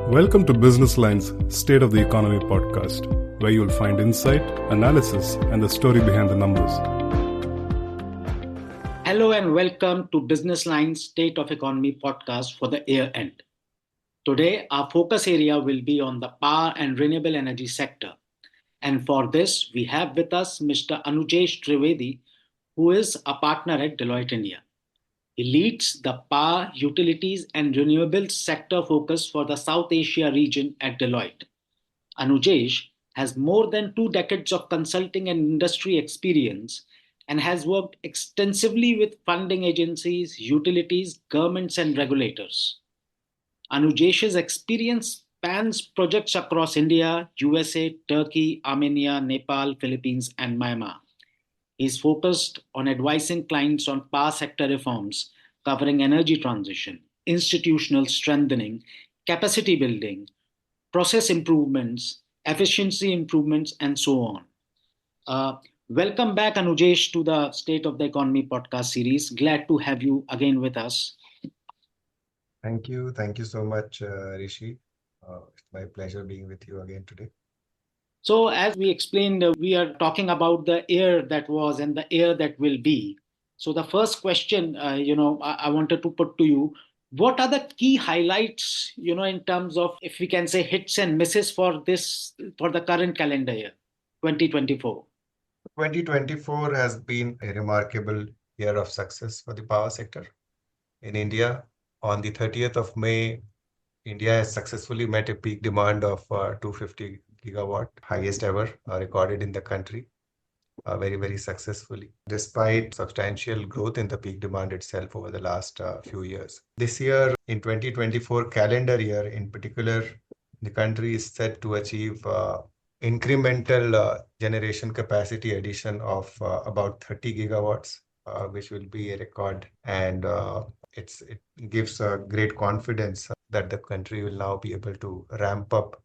Welcome to Business Line's State of the Economy podcast, where you'll find insight, analysis, and the story behind the numbers. Hello and welcome to Business Line's State of Economy podcast for the year end. Today, our focus area will be on the power and renewable energy sector. And for this, we have with us Mr. Anujesh Dwivedi, who is a partner at Deloitte India. He leads the power, utilities, and renewables sector focus for the South Asia region at Deloitte. Anujesh has more than 2 decades of consulting and industry experience and has worked extensively with funding agencies, utilities, governments, and regulators. Anujesh's experience spans projects across India, USA, Turkey, Armenia, Nepal, Philippines, and Myanmar. He is focused on advising clients on power sector reforms covering energy transition, institutional strengthening, capacity building, process improvements, efficiency improvements, and so on. Welcome back, Anujesh, to the State of the Economy podcast series. Glad to have you again with us. Thank you. Thank you so much, Rishi. It's my pleasure being with you again today. So, as we explained, we are talking about the year that was and the year that will be. So, the first question, I wanted to put to you: what are the key highlights, in terms of, if we can say, hits and misses for the current calendar year, 2024? 2024 has been a remarkable year of success for the power sector in India. On the 30th of May, India has successfully met a peak demand of 250 gigawatt, highest ever recorded in the country, very, very successfully, despite substantial growth in the peak demand itself over the last few years. This year, in 2024 calendar year in particular, the country is set to achieve incremental generation capacity addition of about 30 gigawatts, which will be a record. And it gives great confidence that the country will now be able to ramp up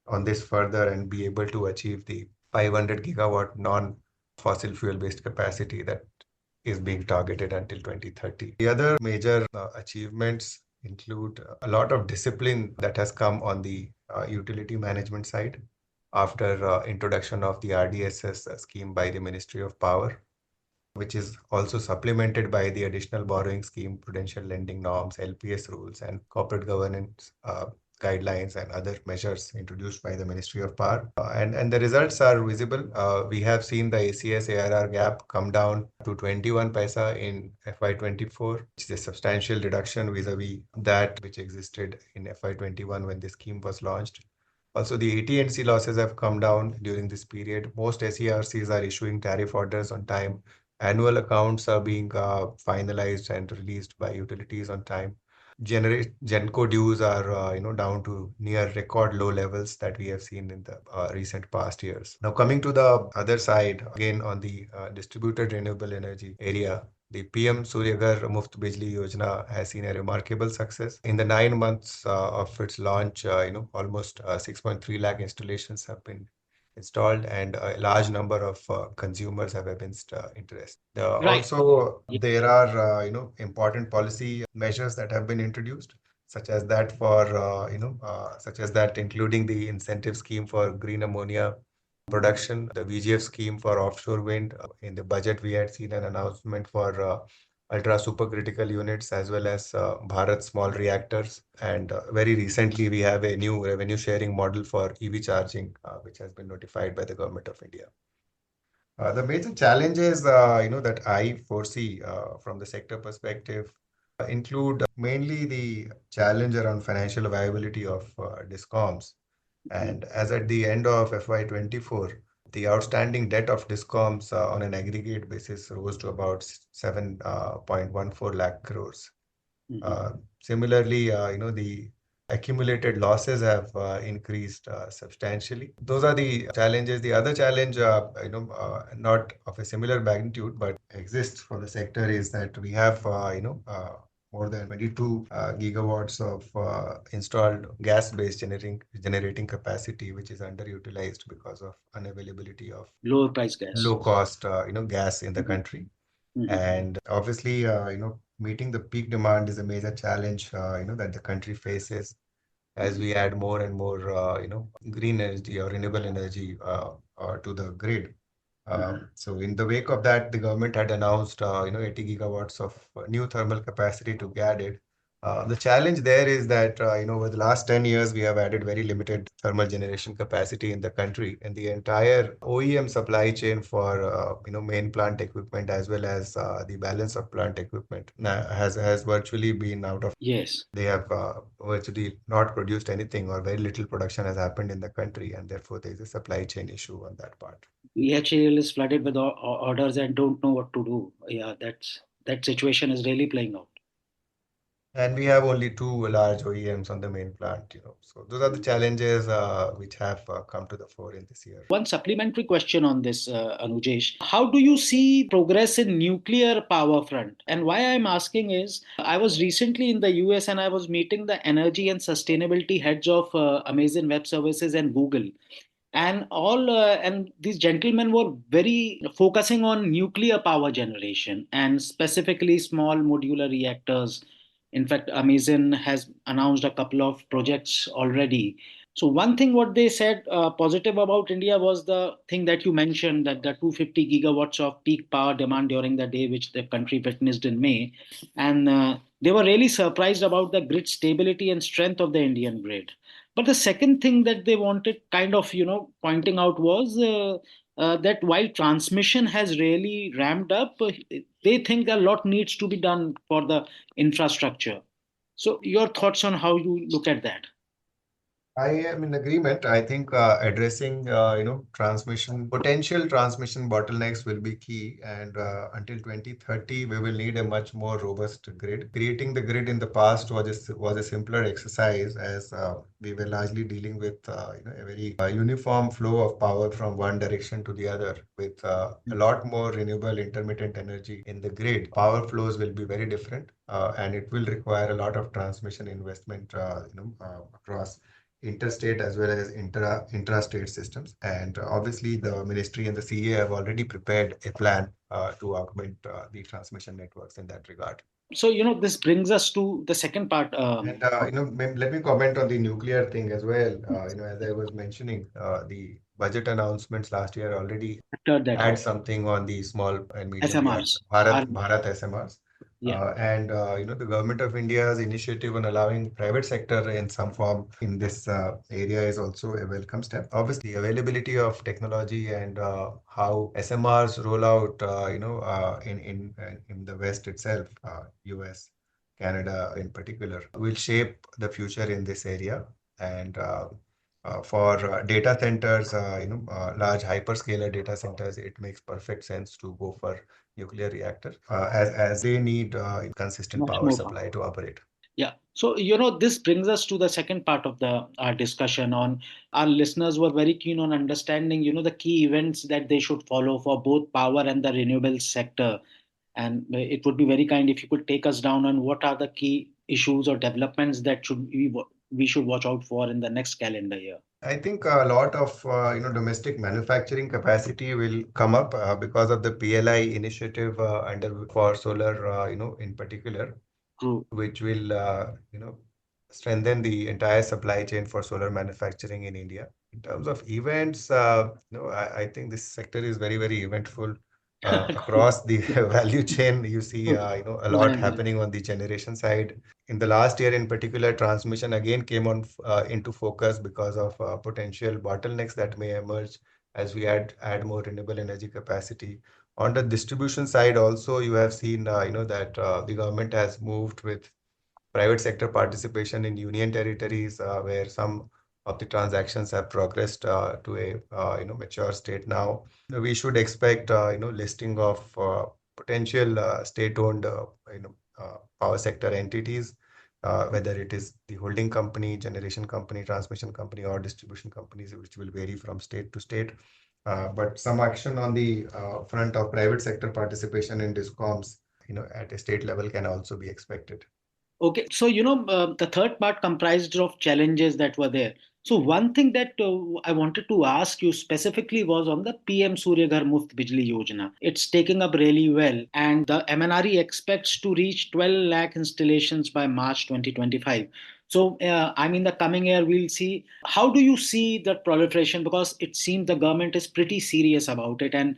on this further and be able to achieve the 500 gigawatt non-fossil fuel-based capacity that is being targeted until 2030. The other major achievements include a lot of discipline that has come on the utility management side after introduction of the RDSS scheme by the Ministry of Power, which is also supplemented by the additional borrowing scheme, prudential lending norms, LPS rules, and corporate governance guidelines and other measures introduced by the Ministry of Power. And the results are visible. We have seen the ACS ARR gap come down to 21 paisa in FY24, which is a substantial reduction vis-a-vis that which existed in FY21 when the scheme was launched. Also, the AT&C losses have come down during this period. Most SERCs are issuing tariff orders on time. Annual accounts are being finalized and released by utilities on time. Genco dues are down to near record low levels that we have seen in the recent past years. Now, coming to the other side, again on the distributed renewable energy area, the PM Surya Muft Bijli Yojana has seen a remarkable success. In the 9 months of its launch, almost 6.3 lakh installations have been installed, and a large number of consumers have evinced interest. Right. Also, there are important policy measures that have been introduced, such as that including the incentive scheme for green ammonia production, the VGF scheme for offshore wind. In the budget, we had seen an announcement for ultra supercritical units as well as Bharat small reactors. And very recently, we have a new revenue sharing model for EV charging, which has been notified by the Government of India. The major challenges, that I foresee from the sector perspective include mainly the challenge around financial viability of discoms. And as at the end of FY24, the outstanding debt of discoms on an aggregate basis rose to about 7.14 lakh crores. Similarly, the accumulated losses have increased substantially. Those are the challenges. The other challenge, not of a similar magnitude, but exists for the sector is that we have, more than 22 gigawatts of installed gas-based generating capacity, which is underutilized because of unavailability of Lower price gas. low-cost, gas in the country. And obviously, meeting the peak demand is a major challenge, that the country faces. as we add more and more, green energy or renewable energy to the grid. So in the wake of that, the government had announced, 80 gigawatts of new thermal capacity to be added. The challenge there is that, over the last 10 years, we have added very limited thermal generation capacity in the country, and the entire OEM supply chain for, main plant equipment as well as the balance of plant equipment has virtually been out of. Yes. They have virtually not produced anything, or very little production has happened in the country, and therefore there is a supply chain issue on that part. BHEL is flooded with orders and don't know what to do. Yeah, that situation is really playing out. And we have only two large OEMs on the main plant, So those are the challenges which have come to the fore in this year. One supplementary question on this, Anujesh. How do you see progress in nuclear power front? And why I'm asking is, I was recently in the US and I was meeting the energy and sustainability heads of Amazon Web Services and Google. And these gentlemen were very focusing on nuclear power generation and specifically small modular reactors. In fact, Amazon has announced a couple of projects already. So one thing what they said positive about India was the thing that you mentioned, that the 250 gigawatts of peak power demand during the day which the country witnessed in May. And they were really surprised about the grid stability and strength of the Indian grid. But the second thing that they wanted kind of, pointing out was that while transmission has really ramped up, they think a lot needs to be done for the infrastructure. So your thoughts on how you look at that? I am in agreement. I think addressing, potential transmission bottlenecks will be key. And until 2030, we will need a much more robust grid. Creating the grid in the past was a simpler exercise, as we were largely dealing with, a very uniform flow of power from one direction to the other. With a lot more renewable intermittent energy in the grid, power flows will be very different, and it will require a lot of transmission investment, across interstate as well as intrastate systems. And obviously, the ministry and the CA have already prepared a plan to augment the transmission networks in that regard. So, this brings us to the second part. And let me comment on the nuclear thing as well. As I was mentioning, the budget announcements last year already After that, had something on the small and medium reactor, SMRs. Bharat SMRs. Yeah. And the government of India's initiative on allowing private sector in some form in this area is also a welcome step. Obviously, availability of technology and how SMRs roll out, in the West itself, US, Canada in particular, will shape the future in this area. And for data centers, large hyperscaler data centers, it makes perfect sense to go for nuclear reactor, as they need consistent Much power more supply to operate. Yeah. So, this brings us to the second part of the our discussion on our listeners were very keen on understanding, the key events that they should follow for both power and the renewable sector. And it would be very kind if you could take us down on what are the key issues or developments that we should watch out for in the next calendar year. I think a lot of domestic manufacturing capacity will come up because of the PLI initiative under for solar, in particular, True. which will strengthen the entire supply chain for solar manufacturing in India. In terms of events, I think this sector is very, very eventful. Across the value chain, you see, a lot happening on the generation side. In the last year, in particular, transmission again came on into focus because of potential bottlenecks that may emerge as we add more renewable energy capacity. On the distribution side, also, you have seen, that the government has moved with private sector participation in union territories, where some of the transactions have progressed to a mature state now. We should expect listing of potential state-owned power sector entities, whether it is the holding company, generation company, transmission company, or distribution companies, which will vary from state to state. But some action on the front of private sector participation in discoms, at a state level can also be expected. Okay, so the third part comprised of challenges that were there. So one thing that I wanted to ask you specifically was on the PM Surya Ghar Muft Bijli Yojana. It's taking up really well, and the MNRE expects to reach 12 lakh installations by March 2025. So, the coming year, we'll see. How do you see the proliferation? Because it seems the government is pretty serious about it. And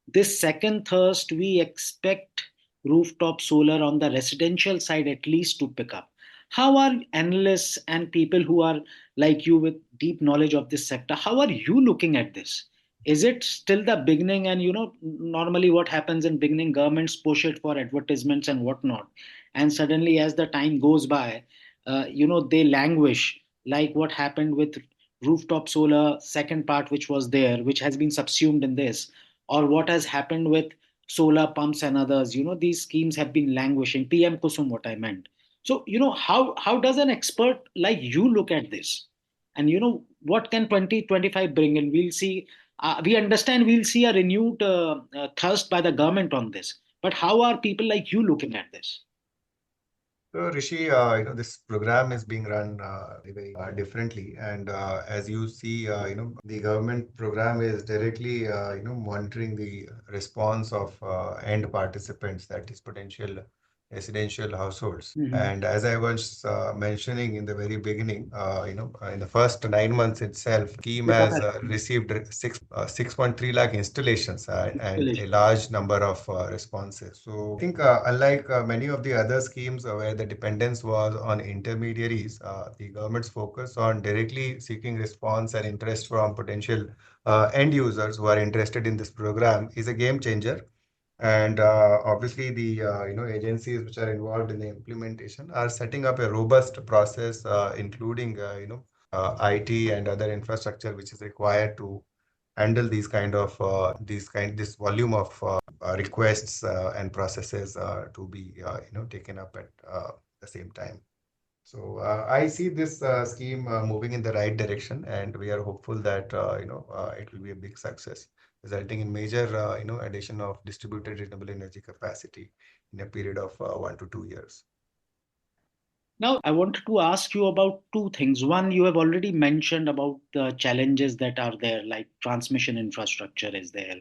this second thirst, we expect rooftop solar on the residential side at least to pick up. How are analysts and people who are like you with deep knowledge of this sector, how are you looking at this? Is it still the beginning? And normally what happens in beginning, governments push it for advertisements and whatnot. And suddenly, as the time goes by, they languish, like what happened with rooftop solar second part, which was there, which has been subsumed in this, or what has happened with solar pumps and others. These schemes have been languishing. PM Kusum, what I meant. So how does an expert like you look at this? And what can 2025 bring in? We'll see. We understand we'll see a renewed thirst by the government on this, but how are people like you looking at this? So Rishi, this program is being run very differently, and as you see, the government program is directly, monitoring the response of end participants, that is potential residential households. Mhm. And as I was mentioning in the very beginning, in the first 9 months itself, scheme has received 6.3 lakh installations and a large number of responses. So I think unlike many of the other schemes where the dependence was on intermediaries, the government's focus on directly seeking response and interest from potential end users who are interested in this program is a game changer. And obviously, the agencies which are involved in the implementation are setting up a robust process, including IT and other infrastructure which is required to handle this volume of requests and processes to be taken up at the same time. So I see this scheme moving in the right direction, and we are hopeful that it will be a big success, resulting in major addition of distributed renewable energy capacity in a period of 1 to 2 years. Now, I wanted to ask you about two things. One, you have already mentioned about the challenges that are there, like transmission infrastructure is there.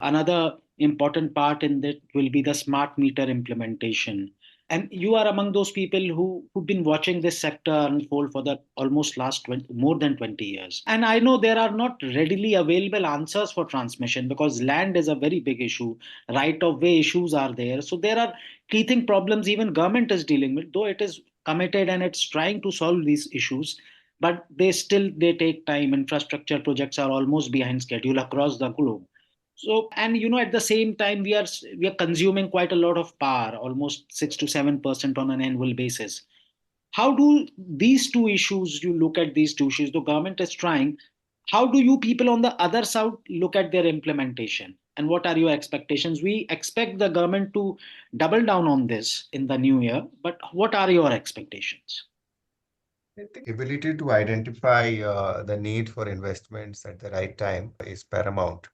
Another important part in that will be the smart meter implementation. And you are among those people who've been watching this sector unfold for the almost last 20, more than 20 years. And I know there are not readily available answers for transmission because land is a very big issue. Right of way issues are there. So there are teething problems even government is dealing with, though it is committed and it's trying to solve these issues, but they take time. Infrastructure projects are almost behind schedule across the globe. So, and at the same time, we are consuming quite a lot of power, almost 6 to 7% on an annual basis. How do these two issues, you look at these two issues, the government is trying, how do you people on the other side look at their implementation? And what are your expectations? We expect the government to double down on this in the new year, but what are your expectations? I think ability to identify the need for investments at the right time is paramount.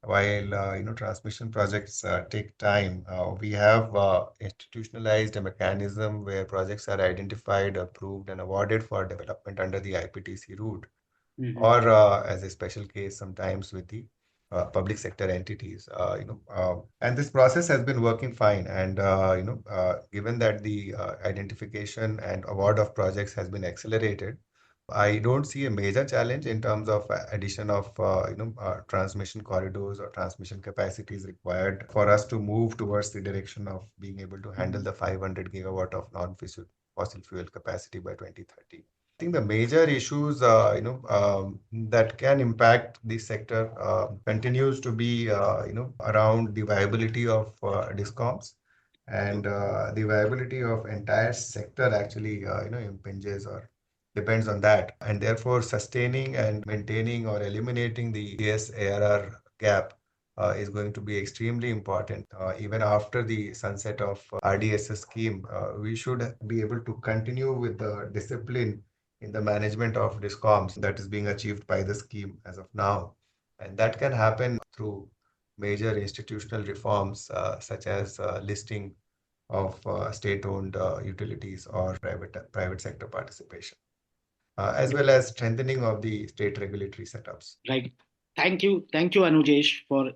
While transmission projects take time, we have institutionalized a mechanism where projects are identified, approved, and awarded for development under the IPTC route, Mhm. or as a special case sometimes with the public sector entities. And this process has been working fine. And given that the identification and award of projects has been accelerated, I don't see a major challenge in terms of addition of transmission corridors or transmission capacities required for us to move towards the direction of being able to handle the 500 gigawatt of non-fossil fossil fuel capacity by 2030. I think the major issues, that can impact the sector continues to be, around the viability of discoms, and the viability of entire sector actually, impinges or depends on that. And therefore, sustaining and maintaining or eliminating the ES-ARR gap is going to be extremely important. Even after the sunset of RDSS scheme, we should be able to continue with the discipline in the management of discoms that is being achieved by the scheme as of now. And that can happen through major institutional reforms, such as listing of state-owned utilities or private sector participation, as well as strengthening of the state regulatory setups. Right. Thank you, Anujesh, for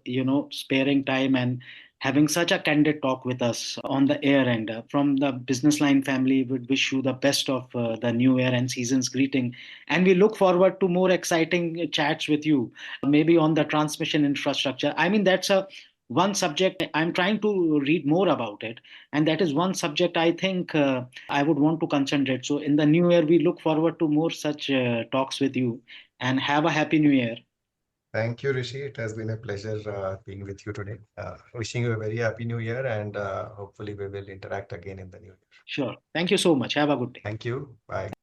sparing time and having such a candid talk with us on the air. And from the Business Line family, we wish you the best of the new year and season's greeting. And we look forward to more exciting chats with you, maybe on the transmission infrastructure. I mean, that's a one subject I'm trying to read more about it. And that is one subject I think I would want to concentrate. So in the new year, we look forward to more such talks with you, and have a happy new year. Thank you, Rishi. It has been a pleasure being with you today. Wishing you a very happy new year, and hopefully we will interact again in the new year. Sure. Thank you so much. Have a good day. Thank you. Bye.